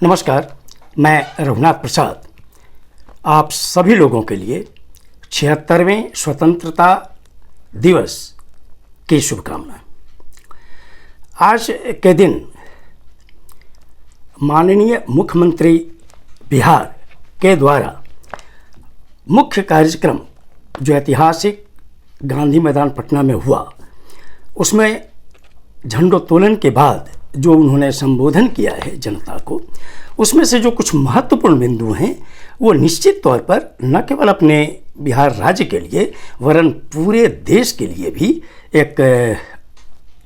नमस्कार, मैं रघुनाथ प्रसाद आप सभी लोगों के लिए 76वें स्वतंत्रता दिवस की शुभकामनाएं। आज के दिन माननीय मुख्यमंत्री बिहार के द्वारा मुख्य कार्यक्रम जो ऐतिहासिक गांधी मैदान पटना में हुआ, उसमें झंडोत्तोलन के बाद जो उन्होंने संबोधन किया है जनता को, उसमें से जो कुछ महत्वपूर्ण बिंदु हैं वो निश्चित तौर पर न केवल अपने बिहार राज्य के लिए वरन पूरे देश के लिए भी एक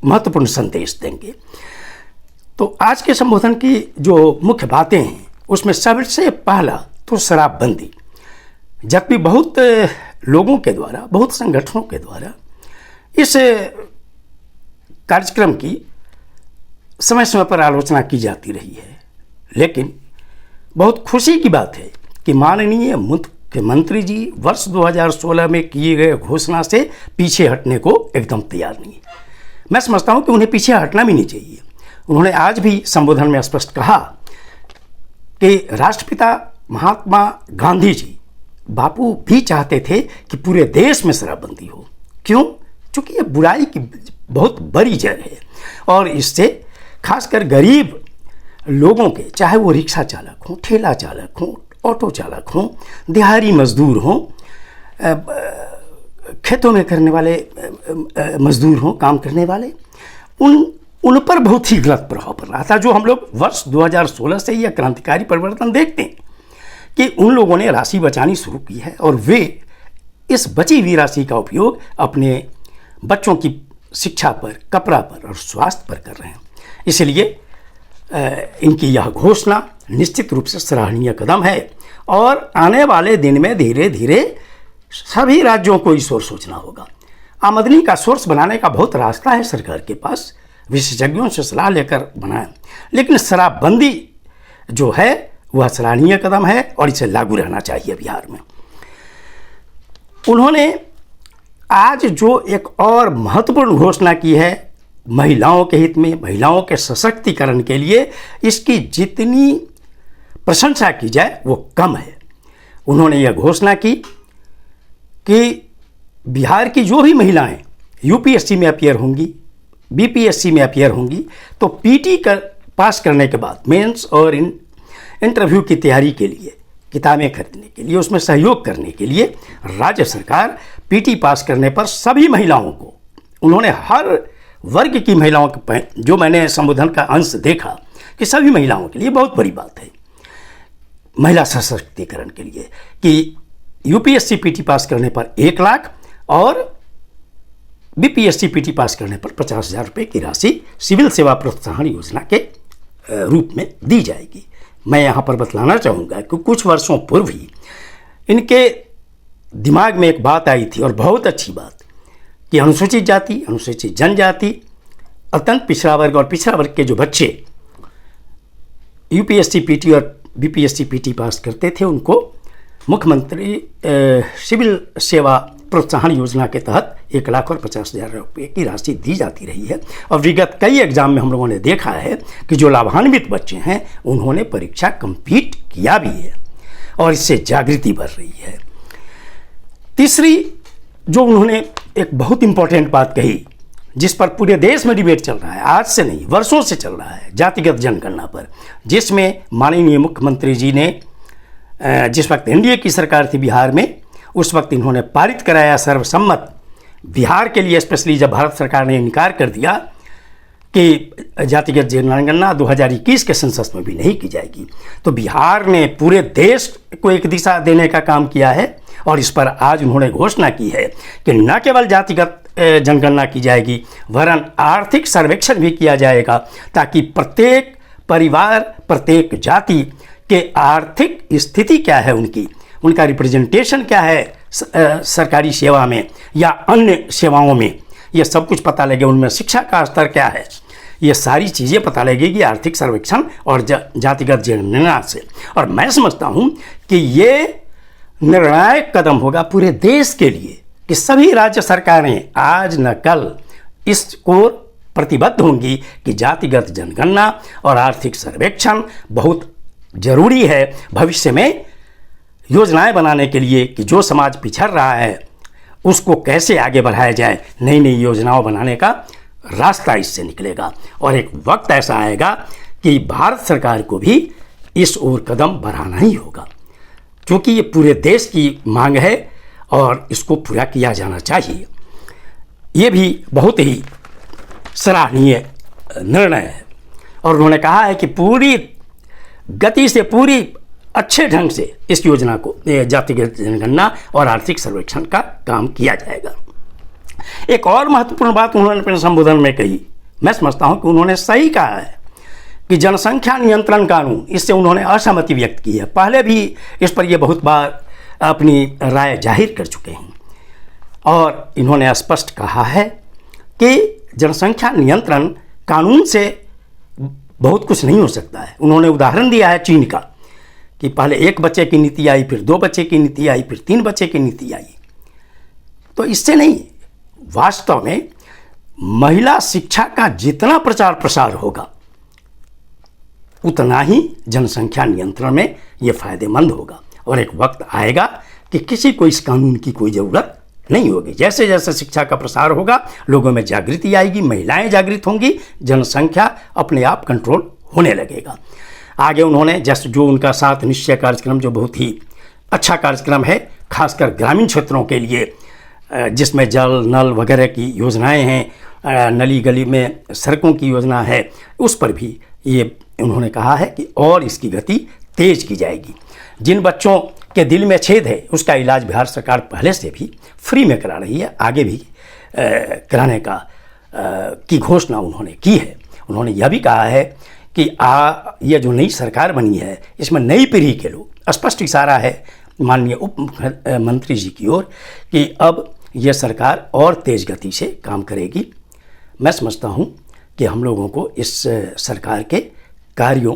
महत्वपूर्ण संदेश देंगे। तो आज के संबोधन की जो मुख्य बातें हैं उसमें सबसे पहला तो शराबबंदी। जबकि बहुत लोगों के द्वारा, बहुत संगठनों के द्वारा इस कार्यक्रम की समय समय पर आलोचना की जाती रही है, लेकिन बहुत खुशी की बात है कि माननीय मुख्यमंत्री जी वर्ष 2016 में किए गए घोषणा से पीछे हटने को एकदम तैयार नहीं है। मैं समझता हूं कि उन्हें पीछे हटना भी नहीं चाहिए। उन्होंने आज भी संबोधन में स्पष्ट कहा कि राष्ट्रपिता महात्मा गांधी जी, बापू भी चाहते थे कि पूरे देश में शराबबंदी हो। क्यों? क्योंकि ये बुराई की बहुत बड़ी जड़ है और इससे खासकर गरीब लोगों के, चाहे वो रिक्शा चालक हों, ठेला चालक हों, ऑटो चालक हों, दिहाड़ी मजदूर हों, खेतों में करने वाले मजदूर हों, काम करने वाले, उन पर बहुत ही गलत प्रभाव पड़ रहा था। जो हम लोग वर्ष 2016 से यह क्रांतिकारी परिवर्तन देखते हैं कि उन लोगों ने राशि बचानी शुरू की है और वे इस बची हुई राशि का उपयोग अपने बच्चों की शिक्षा पर, कपड़ा पर और स्वास्थ्य पर कर रहे हैं। इसलिए इनकी यह घोषणा निश्चित रूप से सराहनीय कदम है और आने वाले दिन में धीरे धीरे सभी राज्यों को इस ओर सोचना होगा। आमदनी का सोर्स बनाने का बहुत रास्ता है सरकार के पास, विशेषज्ञों से सलाह लेकर बनाएं, लेकिन शराबबंदी जो है वह सराहनीय कदम है और इसे लागू रहना चाहिए बिहार में। उन्होंने आज जो एक और महत्वपूर्ण घोषणा की है महिलाओं के हित में, महिलाओं के सशक्तिकरण के लिए, इसकी जितनी प्रशंसा की जाए वो कम है। उन्होंने यह घोषणा की कि बिहार की जो भी महिलाएं यूपीएससी में अपियर होंगी, बीपीएससी में अपियर होंगी, तो पीटी पास करने के बाद मेंस और इंटरव्यू की तैयारी के लिए, किताबें खरीदने के लिए, उसमें सहयोग करने के लिए राज्य सरकार पीटी पास करने पर सभी महिलाओं को, उन्होंने हर वर्ग की महिलाओं के, जो मैंने संबोधन का अंश देखा कि सभी महिलाओं के लिए बहुत बड़ी बात है महिला सशक्तिकरण के लिए कि यूपीएससी पीटी पास करने पर 1 लाख और बीपीएससी पीटी पास करने पर 50,000 रुपये की राशि सिविल सेवा प्रोत्साहन योजना के रूप में दी जाएगी। मैं यहाँ पर बतलाना चाहूँगा कि कुछ वर्षों पूर्व ही इनके दिमाग में एक बात आई थी और बहुत अच्छी बात, कि अनुसूचित जाति, अनुसूचित जनजाति, अत्यंत पिछड़ा वर्ग और पिछड़ा वर्ग के जो बच्चे यूपीएससी पीटी और बीपीएससी पीटी पास करते थे उनको मुख्यमंत्री सिविल सेवा प्रोत्साहन योजना के तहत 1,50,000 रुपये की राशि दी जाती रही है। और विगत कई एग्जाम में हम लोगों ने देखा है कि जो लाभान्वित बच्चे हैं उन्होंने परीक्षा कंप्लीट किया भी है और इससे जागृति बढ़ रही है। तीसरी जो उन्होंने एक बहुत इंपॉर्टेंट बात कही, जिस पर पूरे देश में डिबेट चल रहा है, आज से नहीं वर्षों से चल रहा है, जातिगत जनगणना पर, जिसमें माननीय मुख्यमंत्री जी ने जिस वक्त एनडीए की सरकार थी बिहार में, उस वक्त इन्होंने पारित कराया सर्वसम्मत बिहार के लिए, स्पेशली जब भारत सरकार ने इनकार कर दिया कि जातिगत जनगणना 2021 के सेंसस में भी नहीं की जाएगी, तो बिहार ने पूरे देश को एक दिशा देने का काम किया है और इस पर आज उन्होंने घोषणा की है कि न केवल जातिगत जनगणना की जाएगी वरन आर्थिक सर्वेक्षण भी किया जाएगा, ताकि प्रत्येक परिवार, प्रत्येक जाति के आर्थिक स्थिति क्या है, उनका रिप्रेजेंटेशन क्या है सरकारी सेवा में या अन्य सेवाओं में, ये सब कुछ पता लगे, उनमें शिक्षा का स्तर क्या है, ये सारी चीज़ें पता लगेगी आर्थिक सर्वेक्षण और जातिगत जनगणना से। और मैं समझता हूँ कि ये निर्णायक कदम होगा पूरे देश के लिए कि सभी राज्य सरकारें आज न कल इसको प्रतिबद्ध होंगी कि जातिगत जनगणना और आर्थिक सर्वेक्षण बहुत जरूरी है भविष्य में योजनाएं बनाने के लिए कि जो समाज पिछड़ रहा है उसको कैसे आगे बढ़ाया जाए। नई नई योजनाओं बनाने का रास्ता इससे निकलेगा और एक वक्त ऐसा आएगा कि भारत सरकार को भी इस ओर कदम बढ़ाना ही होगा, क्योंकि ये पूरे देश की मांग है और इसको पूरा किया जाना चाहिए। ये भी बहुत ही सराहनीय निर्णय है और उन्होंने कहा है कि पूरी गति से, पूरी अच्छे ढंग से इस योजना को, जातिगत जनगणना और आर्थिक सर्वेक्षण का काम किया जाएगा। एक और महत्वपूर्ण बात उन्होंने अपने संबोधन में कही, मैं समझता हूं कि उन्होंने सही कहा है कि जनसंख्या नियंत्रण कानून, इससे उन्होंने असहमति व्यक्त की है। पहले भी इस पर ये बहुत बार अपनी राय जाहिर कर चुके हैं और इन्होंने स्पष्ट कहा है कि जनसंख्या नियंत्रण कानून से बहुत कुछ नहीं हो सकता है। उन्होंने उदाहरण दिया है चीन का कि पहले 1 बच्चे की नीति आई, फिर 2 बच्चे की नीति आई, फिर 3 बच्चे की नीति आई। तो इससे नहीं, वास्तव में महिला शिक्षा का जितना प्रचार प्रसार होगा उतना ही जनसंख्या नियंत्रण में ये फायदेमंद होगा और एक वक्त आएगा कि किसी को इस कानून की कोई ज़रूरत नहीं होगी। जैसे जैसे शिक्षा का प्रसार होगा, लोगों में जागृति आएगी, महिलाएं जागृत होंगी, जनसंख्या अपने आप कंट्रोल होने लगेगा। आगे उन्होंने जैसे जो उनका 7 निश्चय कार्यक्रम, जो बहुत ही अच्छा कार्यक्रम है, खासकर ग्रामीण क्षेत्रों के लिए, जिसमें जल नल वगैरह की योजनाएं हैं, नली गली में सड़कों की योजना है, उस पर भी ये उन्होंने कहा है कि और इसकी गति तेज की जाएगी। जिन बच्चों के दिल में छेद है उसका इलाज बिहार सरकार पहले से भी फ्री में करा रही है, आगे भी कराने का की घोषणा उन्होंने की है। उन्होंने यह भी कहा है कि ये जो नई सरकार बनी है इसमें नई पीढ़ी के लोग, स्पष्ट इशारा है माननीय उप मुख्यमंत्री जी की ओर कि अब यह सरकार और तेज गति से काम करेगी। मैं समझता हूं कि हम लोगों को इस सरकार के कार्यों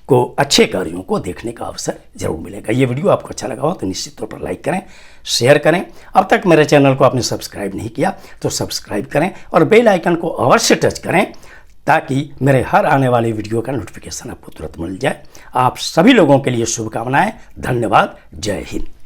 को, अच्छे कार्यों को देखने का अवसर जरूर मिलेगा। ये वीडियो आपको अच्छा लगा हो तो निश्चित तौर पर लाइक करें, शेयर करें। अब तक मेरे चैनल को आपने सब्सक्राइब नहीं किया तो सब्सक्राइब करें और बेल आइकन को अवश्य टच करें ताकि मेरे हर आने वाले वीडियो का नोटिफिकेशन आपको तुरंत मिल जाए। आप सभी लोगों के लिए शुभकामनाएं। धन्यवाद। जय हिंद।